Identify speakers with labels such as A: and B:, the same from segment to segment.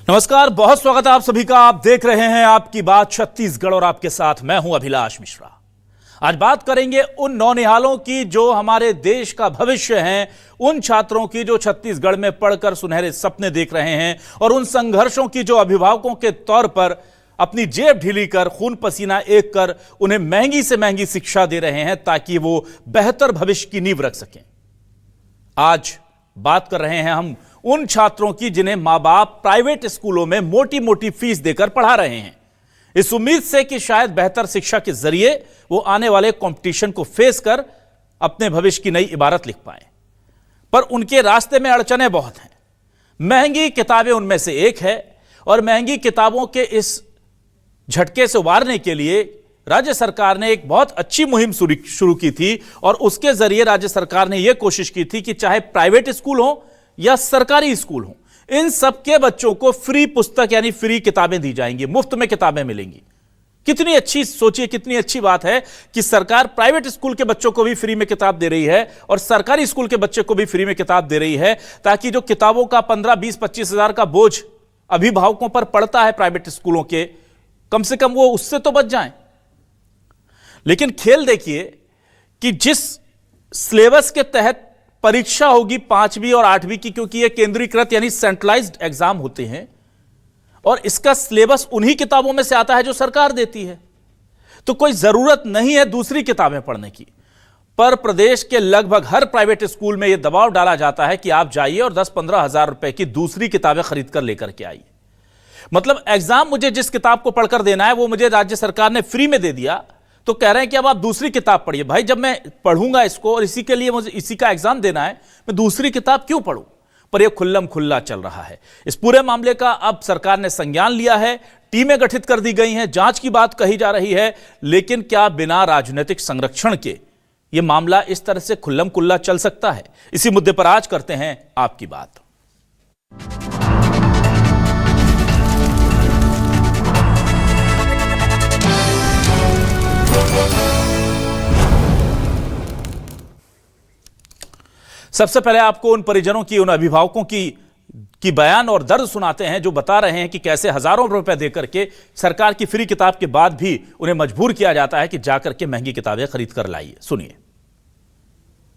A: नमस्कार, बहुत स्वागत है आप सभी का। आप देख रहे हैं आपकी बात छत्तीसगढ़ और आपके साथ मैं हूं अभिलाष मिश्रा। आज बात करेंगे उन नौनिहालों की जो हमारे देश का भविष्य हैं, उन छात्रों की जो छत्तीसगढ़ में पढ़कर सुनहरे सपने देख रहे हैं और उन संघर्षों की जो अभिभावकों के तौर पर अपनी जेब ढीली कर खून पसीना एक कर उन्हें महंगी से महंगी शिक्षा दे रहे हैं ताकि वो बेहतर भविष्य की नींव रख सकें। आज बात कर रहे हैं हम उन छात्रों की जिन्हें मां बाप प्राइवेट स्कूलों में मोटी मोटी फीस देकर पढ़ा रहे हैं, इस उम्मीद से कि शायद बेहतर शिक्षा के जरिए वो आने वाले कंपटीशन को फेस कर अपने भविष्य की नई इबारत लिख पाए। पर उनके रास्ते में अड़चनें बहुत हैं। महंगी किताबें उनमें से एक है और महंगी किताबों के इस झटके से उबारने के लिए राज्य सरकार ने एक बहुत अच्छी मुहिम शुरू की थी और उसके जरिए राज्य सरकार ने यह कोशिश की थी कि चाहे प्राइवेट स्कूल हो या सरकारी स्कूल हो, इन सबके बच्चों को फ्री पुस्तक यानी फ्री किताबें दी जाएंगी, मुफ्त में किताबें मिलेंगी। कितनी अच्छी, सोचिए कितनी अच्छी बात है कि सरकार प्राइवेट स्कूल के बच्चों को भी फ्री में किताब दे रही है और सरकारी स्कूल के बच्चे को भी फ्री में किताब दे रही है, ताकि जो किताबों का 15, 20, 25 हजार का बोझ अभिभावकों पर पड़ता है प्राइवेट स्कूलों के, कम से कम वो उससे तो बच जाएं। लेकिन खेल देखिए कि जिस सिलेबस के तहत परीक्षा होगी 5वीं और 8वीं की, क्योंकि ये केंद्रीकृत यानी सेंट्रलाइज्ड एग्जाम होते हैं और इसका सिलेबस उन्हीं किताबों में से आता है जो सरकार देती है, तो कोई जरूरत नहीं है दूसरी किताबें पढ़ने की। पर प्रदेश के लगभग हर प्राइवेट स्कूल में यह दबाव डाला जाता है कि आप जाइए और 10-15 हजार रुपए की दूसरी किताबें खरीद कर लेकर के आइए। मतलब एग्जाम मुझे जिस किताब को पढ़कर देना है वो मुझे राज्य सरकार ने फ्री में दे दिया, तो कह रहे हैं कि अब आप दूसरी किताब पढ़िए। भाई, जब मैं पढ़ूंगा इसको और इसी के लिए मुझे इसी का एग्जाम देना है, मैं दूसरी किताब क्यों पढ़ूं? पर यह खुल्लम खुल्ला चल रहा है। इस पूरे मामले का अब सरकार ने संज्ञान लिया है, टीमें गठित कर दी गई हैं, जांच की बात कही जा रही है। लेकिन क्या बिना राजनीतिक संरक्षण के यह मामला इस तरह से खुल्लम खुल्ला चल सकता है? इसी मुद्दे पर आज करते हैं आपकी बात। सबसे पहले आपको उन परिजनों की, उन अभिभावकों की बयान और दर्द सुनाते हैं जो बता रहे हैं कि कैसे हजारों रुपए देकर के सरकार की फ्री किताब के बाद भी उन्हें मजबूर किया जाता है कि जाकर के महंगी किताबें खरीद कर लाइए। सुनिए।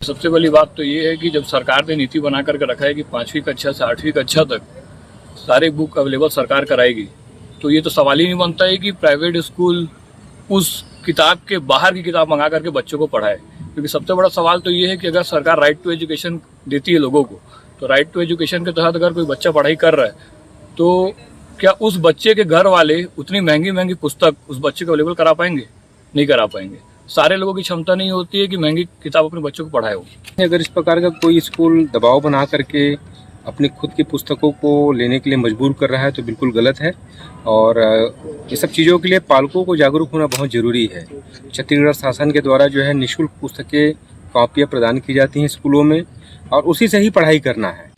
B: सबसे पहली बात तो ये है कि जब सरकार ने नीति बना करके रखा है कि 5वीं कक्षा से 8वीं कक्षा तक सारे बुक अवेलेबल सरकार कराएगी, तो ये तो सवाल ही नहीं बनता है कि प्राइवेट स्कूल उस किताब के बाहर की किताब मंगा करके बच्चों को पढ़ाए। क्योंकि सबसे बड़ा सवाल तो ये है कि अगर सरकार राइट टू एजुकेशन देती है लोगों को, तो राइट टू एजुकेशन के तहत अगर कोई बच्चा पढ़ाई कर रहा है तो क्या उस बच्चे के घर वाले उतनी महंगी महंगी पुस्तक उस बच्चे को अवेलेबल करा पाएंगे? नहीं करा पाएंगे। सारे लोगों की क्षमता नहीं होती है कि महंगी किताब अपने बच्चों को पढ़ाए हो।
C: अगर इस प्रकार का कोई स्कूल दबाव बना करके अपनी खुद की पुस्तकों को लेने के लिए मजबूर कर रहा है तो बिल्कुल गलत है और ये सब चीज़ों के लिए पालकों को जागरूक होना बहुत ज़रूरी है। छत्तीसगढ़ शासन के द्वारा जो है निःशुल्क पुस्तकें, कॉपियाँ प्रदान की जाती हैं स्कूलों में और उसी से ही पढ़ाई करना है।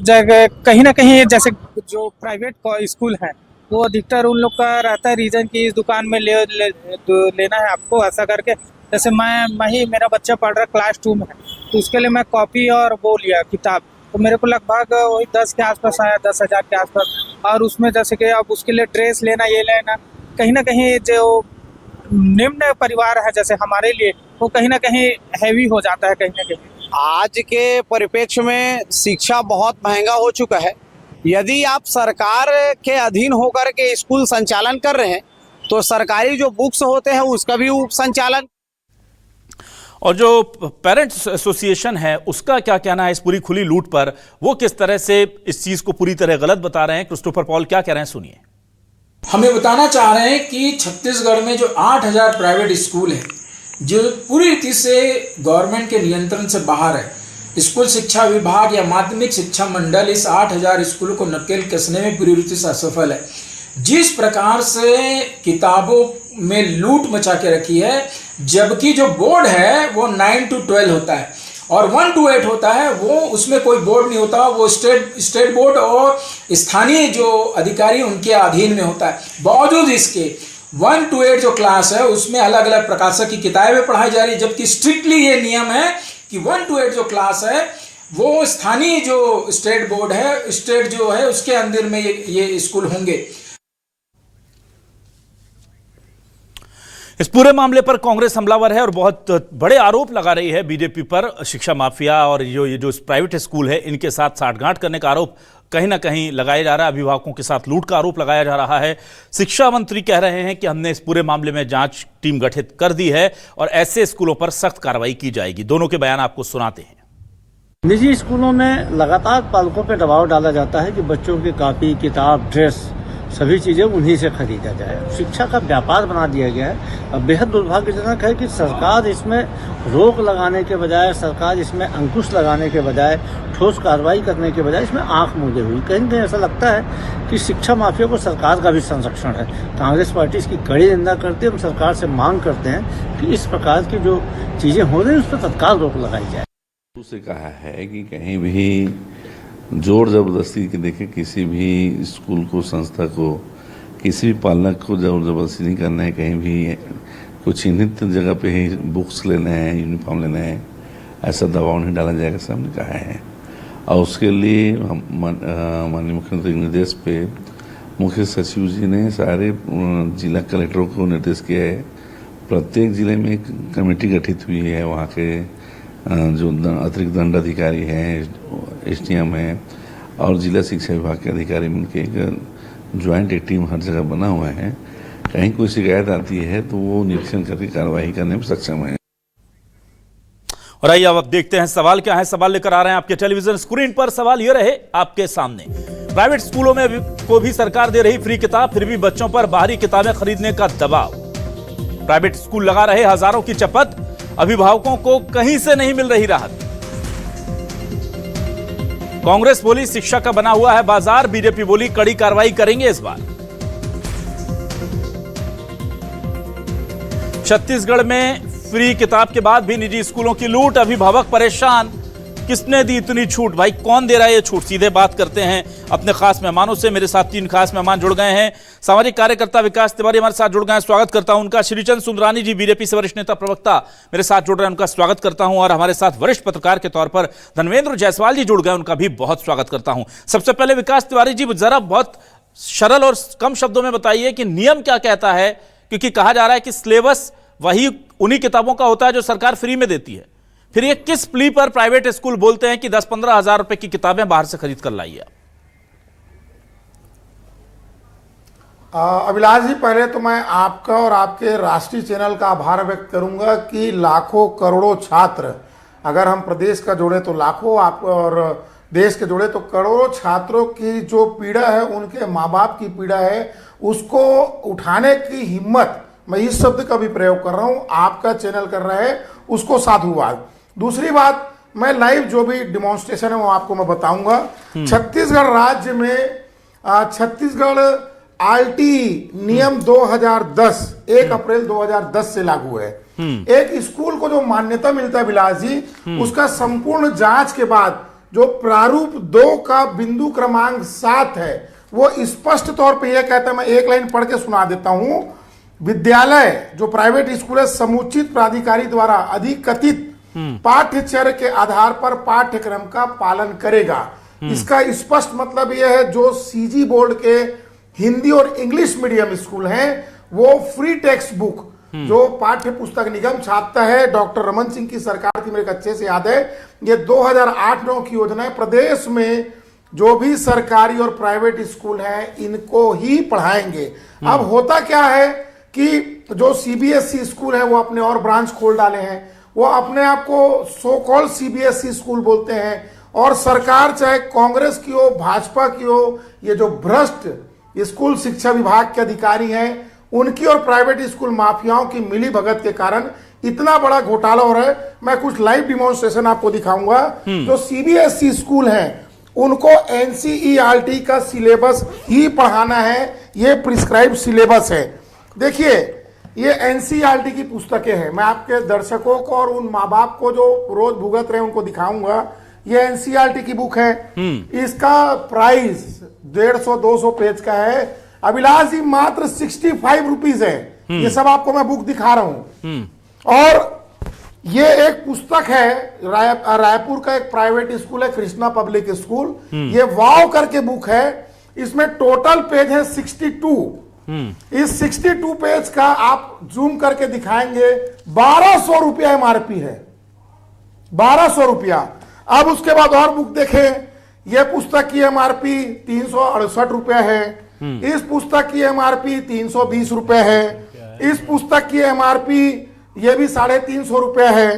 D: कहीं ना कहीं जैसे जो प्राइवेट स्कूल है वो अधिकतर उन लोग का रहता है रीज़न कि इस दुकान में लेना है आपको, ऐसा करके। जैसे मेरा बच्चा पढ़ रहा क्लास 2 में है, तो उसके लिए मैं कॉपी और वो लिया किताब, तो मेरे को लगभग वही 10 के आसपास आया, 10,000 के आसपास। और उसमें जैसे कि अब उसके लिए ड्रेस लेना, ये लेना, कहीं ना कहीं जो निम्न परिवार है जैसे हमारे लिए, वो कहीं ना कहीं हैवी हो जाता है कहीं ना कहीं।
E: आज के परिप्रेक्ष्य में शिक्षा बहुत महंगा हो चुका है। यदि आप सरकार के अधीन होकर के स्कूल संचालन कर रहे हैं तो सरकारी जो बुक्स होते हैं उसका भी संचालन।
A: और जो पेरेंट्स एसोसिएशन है उसका क्या कहना है इस पूरी खुली लूट पर? वो किस तरह से इस चीज को पूरी तरह गलत बता रहे हैं? क्रिस्टोफर पॉल क्या कह रहे हैं, सुनिए।
F: हमें बताना चाह रहे हैं कि छत्तीसगढ़ में जो 8,000 प्राइवेट स्कूल हैं जो पूरी रीति से गवर्नमेंट के नियंत्रण से बाहर है, स्कूल शिक्षा विभाग या माध्यमिक शिक्षा मंडल इस 8,000 स्कूलों को नकेल कसने में पूरी रीति से असफल है। जिस प्रकार से किताबों में लूट मचा के रखी है, जबकि जो बोर्ड है वो 9 to 12 होता है और 1 to 8 होता है, वो उसमें कोई बोर्ड नहीं होता, वो स्टेट बोर्ड और स्थानीय जो अधिकारी उनके अधीन में होता है। बावजूद इसके 1 to 8 जो क्लास है उसमें अलग अलग प्रकाशक की किताबें पढ़ाई जा रही है, जबकि स्ट्रिक्टली ये नियम है कि 1 to 8 जो क्लास है वो स्थानीय जो स्टेट बोर्ड है, स्टेट जो है उसके अंदर में ये स्कूल होंगे।
A: इस पूरे मामले पर कांग्रेस हमलावर है और बहुत बड़े आरोप लगा रही है बीजेपी पर। शिक्षा माफिया और ये जो प्राइवेट स्कूल है इनके साथ साठगांठ करने का आरोप कहीं ना कहीं लगाया जा रहा है। अभिभावकों के साथ लूट का आरोप लगाया जा रहा है। शिक्षा मंत्री कह रहे हैं कि हमने इस पूरे मामले में जांच टीम गठित कर दी है और ऐसे स्कूलों पर सख्त कार्रवाई की जाएगी। दोनों के बयान आपको सुनाते हैं।
G: निजी स्कूलों में लगातार पालकों पर दबाव डाला जाता है कि बच्चों की कॉपी, किताब, ड्रेस सभी चीजें उन्हीं से खरीदा जाए। शिक्षा का व्यापार बना दिया गया है। अब बेहद दुर्भाग्यजनक है कि सरकार इसमें रोक लगाने के बजाय, सरकार इसमें अंकुश लगाने के बजाय, ठोस कार्रवाई करने के बजाय इसमें आंख मूंदे हुई। कहीं न कहीं ऐसा लगता है कि शिक्षा माफिया को सरकार का भी संरक्षण है। कांग्रेस पार्टी इसकी कड़ी निंदा करती है। हम सरकार से मांग करते हैं कि इस प्रकार की जो चीजें हो रही हैं उस पर तत्काल रोक लगाई जाए।
H: से कहा है कि कहीं भी जोर जबरदस्ती के देखे किसी भी स्कूल को, संस्था को, किसी भी पालक को जोर जबरदस्ती नहीं करना है। कहीं भी कुछ चिन्हित जगह पे ही बुक्स लेने हैं, यूनिफॉर्म लेने हैं, ऐसा दबाव नहीं डाला जाएगा, सामने कहा है। और उसके लिए माननीय मुख्यमंत्री के निर्देश पे मुख्य सचिव जी ने सारे जिला कलेक्टरों को निर्देश किया है। प्रत्येक जिले में एक कमेटी गठित हुई है। वहाँ के जो अतिरिक्त दंडाधिकारी हैं, एसडीएम हैं और जिला शिक्षा विभाग के अधिकारी मिलकर एक ज्वाइंट एक टीम हर जगह बना हुआ है। कहीं कोई शिकायत आती है तो वो निरीक्षण करके कार्रवाई करने में सक्षम है।
A: और आइए अब देखते हैं सवाल क्या है। सवाल लेकर आ रहे हैं आपके टेलीविजन स्क्रीन पर। सवाल ये रहे आपके सामने, प्राइवेट स्कूलों में को भी सरकार दे रही फ्री किताब, फिर भी बच्चों पर बाहरी किताबें खरीदने का दबाव। प्राइवेट स्कूल लगा रहे हजारों की चपत, अभिभावकों को कहीं से नहीं मिल रही राहत। कांग्रेस बोली शिक्षा का बना हुआ है बाजार, बीजेपी बोली कड़ी कार्रवाई करेंगे इस बार। छत्तीसगढ़ में फ्री किताब के बाद भी निजी स्कूलों की लूट, अभिभावक परेशान। किसने दी इतनी छूट? भाई कौन दे रहा है ये छूट? सीधे बात करते हैं अपने खास मेहमानों से। मेरे साथ 3 खास मेहमान जुड़ गए हैं। सामाजिक कार्यकर्ता विकास तिवारी हमारे साथ जुड़ गए हैं, स्वागत करता हूं उनका। श्रीचंद सुंदरानी जी, बीजेपी से वरिष्ठ नेता प्रवक्ता, मेरे साथ जुड़ रहे हैं, उनका स्वागत करता हूं। और हमारे साथ वरिष्ठ पत्रकार के तौर पर धनवेंद्र जायसवाल जी जुड़ गए, उनका भी बहुत स्वागत करता हूं। सबसे पहले विकास तिवारी जी, जरा बहुत सरल और कम शब्दों में बताइए कि नियम क्या कहता है, क्योंकि कहा जा रहा है कि सिलेबस वही उन्हीं किताबों का होता है जो सरकार फ्री में देती है। फिर ये किस प्ली पर प्राइवेट स्कूल बोलते हैं कि 10-15 हजार रुपए की किताबें बाहर से खरीद कर लाइए?
I: अभिलाष जी, पहले तो मैं आपका और आपके राष्ट्रीय चैनल का आभार व्यक्त करूंगा कि लाखों करोड़ों छात्र, अगर हम प्रदेश का जोड़े तो लाखों, आप और देश के जोड़े तो करोड़ों छात्रों की जो पीड़ा है, उनके माँ बाप की पीड़ा है, उसको उठाने की हिम्मत, मैं इस शब्द का भी प्रयोग कर रहा हूं, आपका चैनल कर रहा है, उसको साधुवाद। दूसरी बात, मैं लाइव जो भी डिमॉन्स्ट्रेशन है वो आपको मैं बताऊंगा। छत्तीसगढ़ राज्य में छत्तीसगढ़ आरटी नियम 2010 1 अप्रैल 2010 से लागू है। एक स्कूल को जो मान्यता मिलता है विलास जी, उसका संपूर्ण जांच के बाद जो प्रारूप 2 का बिंदु क्रमांक 7 है, वो स्पष्ट तौर पे यह कहता है, मैं एक लाइन पढ़ के सुना देता हूं। विद्यालय जो प्राइवेट स्कूल है, समुचित प्राधिकारी द्वारा अधिकथित पाठ्यचर्या के आधार पर पाठ्यक्रम का पालन करेगा। इसका स्पष्ट मतलब यह है, जो सीजी बोर्ड के हिंदी और इंग्लिश मीडियम स्कूल हैं, वो फ्री टेक्स्ट बुक जो पाठ्य पुस्तक निगम छापता है, डॉक्टर रमन सिंह की सरकार थी, मेरे को अच्छे से याद है, ये 2008-9 की योजना है। प्रदेश में जो भी सरकारी और प्राइवेट स्कूल हैं, इनको ही पढ़ाएंगे। अब होता क्या है कि जो सीबीएसई स्कूल है, वो अपने और ब्रांच खोल डाले हैं, वो अपने आप को सो कॉल्ड सीबीएसई स्कूल बोलते हैं। और सरकार, चाहे कांग्रेस की हो, भाजपा की हो, ये जो भ्रष्ट स्कूल शिक्षा विभाग के अधिकारी हैं, उनकी और प्राइवेट स्कूल माफियाओं की मिली भगत के कारण इतना बड़ा घोटाला हो रहा है। मैं कुछ लाइव डिमॉन्स्ट्रेशन आपको दिखाऊंगा। जो सीबीएसई स्कूल हैं, उनको एनसीईआरटी का सिलेबस ही पढ़ाना है, ये प्रिस्क्राइब सिलेबस है। देखिए, ये एनसीईआरटी की पुस्तकें हैं। मैं आपके दर्शकों को और उन माँ बाप को जो रोज भुगत रहे हैं उनको दिखाऊंगा। ये एनसीईआरटी की बुक है। इसका प्राइस 150-200 पेज का है। अभिलाष जी, मात्र 65 रुपीज है। ये सब आपको मैं बुक दिखा रहा हूं। और ये एक पुस्तक है, रायपुर का एक प्राइवेट स्कूल है, कृष्णा पब्लिक स्कूल। ये वाव करके बुक है। इसमें टोटल पेज है 62। इस 62 पेज का आप जूम करके दिखाएंगे 1200 रुपया एमआरपी है, 1200 रुपया। अब उसके बाद और बुक देखें, यह पुस्तक की एमआरपी 368 रुपया है। इस पुस्तक की एमआरपी 320 रुपए है। इस पुस्तक की एमआरपी यह भी 350 रुपया है।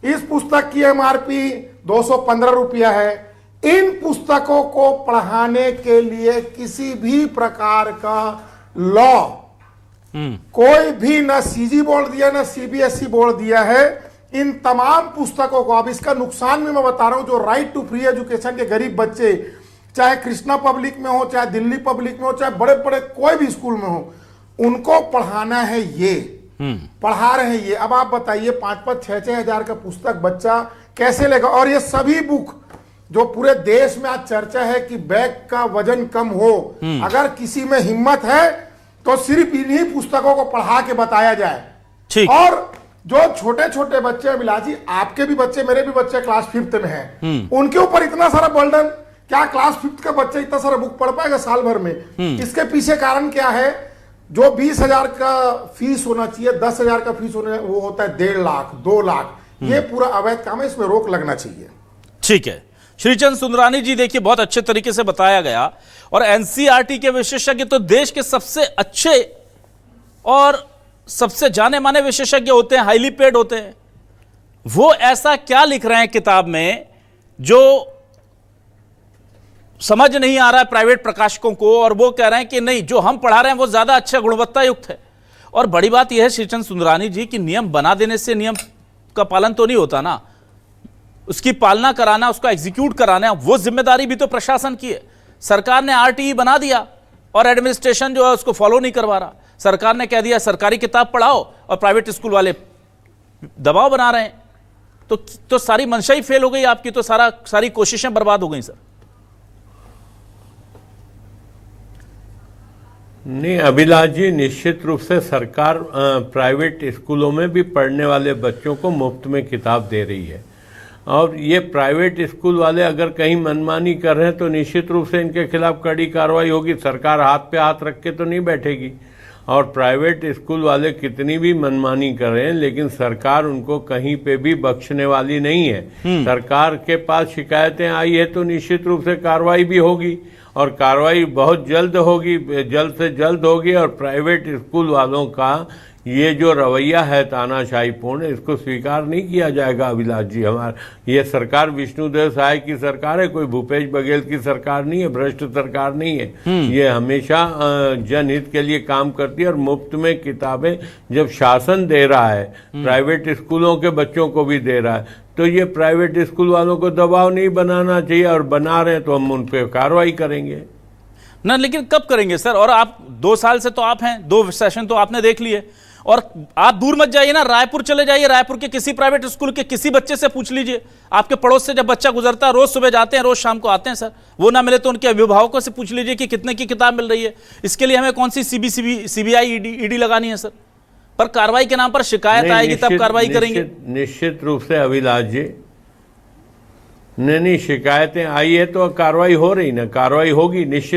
I: इस पुस्तक की एमआरपी 215 रुपया है। इन पुस्तकों को पढ़ाने के लिए किसी भी प्रकार का लॉ कोई भी न सीजी बोर्ड दिया न सीबीएसई बोर्ड दिया है। इन तमाम पुस्तकों को, अब इसका नुकसान भी मैं बता रहा हूं, जो राइट टू फ्री एजुकेशन के गरीब बच्चे, चाहे कृष्णा पब्लिक में हो, चाहे दिल्ली पब्लिक में हो, चाहे बड़े बड़े कोई भी स्कूल में हो, उनको पढ़ाना है। ये पढ़ा रहे हैं ये। अब आप बताइए 5-5, 6-6 हजार का पुस्तक बच्चा कैसे लेगा? और ये सभी बुक जो पूरे देश में आज चर्चा है कि बैग का वजन कम हो, अगर किसी में हिम्मत है तो सिर्फ इन्हीं पुस्तकों को पढ़ा के बताया जाए।
A: ठीक।
I: और जो छोटे छोटे बच्चे, अभिलाष जी, आपके भी बच्चे, मेरे भी बच्चे क्लास 5th में हैं, उनके ऊपर इतना सारा बर्डन, क्या क्लास 5th का बच्चा इतना सारा बुक पढ़ पाएगा साल भर में? इसके पीछे कारण क्या है? जो 20,000 का फीस होना चाहिए, 10,000 का फीस होना, वो होता है 1.5 लाख, 2 लाख। ये पूरा अवैध काम है, इसमें रोक लगना चाहिए।
A: ठीक है, श्रीचंद सुंदरानी जी, देखिए बहुत अच्छे तरीके से बताया गया। और एनसीईआरटी के विशेषज्ञ तो देश के सबसे अच्छे और सबसे जाने माने विशेषज्ञ होते हैं, हाईली पेड होते हैं। वो ऐसा क्या लिख रहे हैं किताब में जो समझ नहीं आ रहा है प्राइवेट प्रकाशकों को, और वो कह रहे हैं कि नहीं, जो हम पढ़ा रहे हैं वो ज्यादा अच्छा गुणवत्ता युक्त है। और बड़ी बात यह है श्रीचंद सुंदरानी जी कि नियम बना देने से नियम का पालन तो नहीं होता ना, उसकी पालना कराना, उसका एग्जीक्यूट कराना, वो जिम्मेदारी भी तो प्रशासन की है। सरकार ने आरटीई बना दिया और एडमिनिस्ट्रेशन जो है उसको फॉलो नहीं करवा रहा। सरकार ने कह दिया सरकारी किताब पढ़ाओ और प्राइवेट स्कूल वाले दबाव बना रहे हैं, तो सारी मंशा ही फेल हो गई आपकी, तो सारी कोशिशें बर्बाद हो गई सर।
J: नहीं अभिलाष जी, निश्चित रूप से सरकार प्राइवेट स्कूलों में भी पढ़ने वाले बच्चों को मुफ्त में किताब दे रही है। और ये प्राइवेट स्कूल वाले अगर कहीं मनमानी कर रहे हैं तो निश्चित रूप से इनके खिलाफ कड़ी कार्रवाई होगी। सरकार हाथ पे हाथ रख के तो नहीं बैठेगी। और प्राइवेट स्कूल वाले कितनी भी मनमानी कर रहे हैं, लेकिन सरकार उनको कहीं पे भी बख्शने वाली नहीं है। सरकार के पास शिकायतें आई है तो निश्चित रूप से कार्रवाई भी होगी, और कार्रवाई बहुत जल्द होगी, जल्द से जल्द होगी। और प्राइवेट स्कूल वालों का ये जो रवैया है तानाशाहीपूर्ण, इसको स्वीकार नहीं किया जाएगा अभिलाष जी। ये सरकार विष्णुदेव साय की सरकार है, कोई भूपेश बघेल की सरकार नहीं है, भ्रष्ट सरकार नहीं है। ये हमेशा जनहित के लिए काम करती है। और मुफ्त में किताबें जब शासन दे रहा है, प्राइवेट स्कूलों के बच्चों को भी दे रहा है, तो ये प्राइवेट स्कूल वालों को दबाव नहीं बनाना चाहिए। और बना रहे हैं तो हम उन पर कार्रवाई करेंगे
A: ना। लेकिन कब करेंगे सर? और आप 2 साल से तो आप हैं, 2 सेशन तो आपने देख लिए। और आप दूर मत जाइए ना, रायपुर चले जाइए, रायपुर के किसी प्राइवेट स्कूल के किसी बच्चे से पूछ लीजिए। आपके पड़ोस से जब बच्चा गुजरता है, रोज सुबह जाते हैं, रोज शाम को आते हैं सर, वो ना मिले तो उनके अभिभावकों से पूछ लीजिए कि कितने की किताब मिल रही है। इसके लिए हमें कौन सी सीबीआई ईडी लगानी है सर? पर कार्रवाई के नाम पर शिकायत आएगी तब कार्रवाई करेंगे।
J: निश्चित रूप से अभिलाष जी, नहीं शिकायतें आई है तो कार्रवाई हो रही ना, कार्रवाई होगी निश्चित।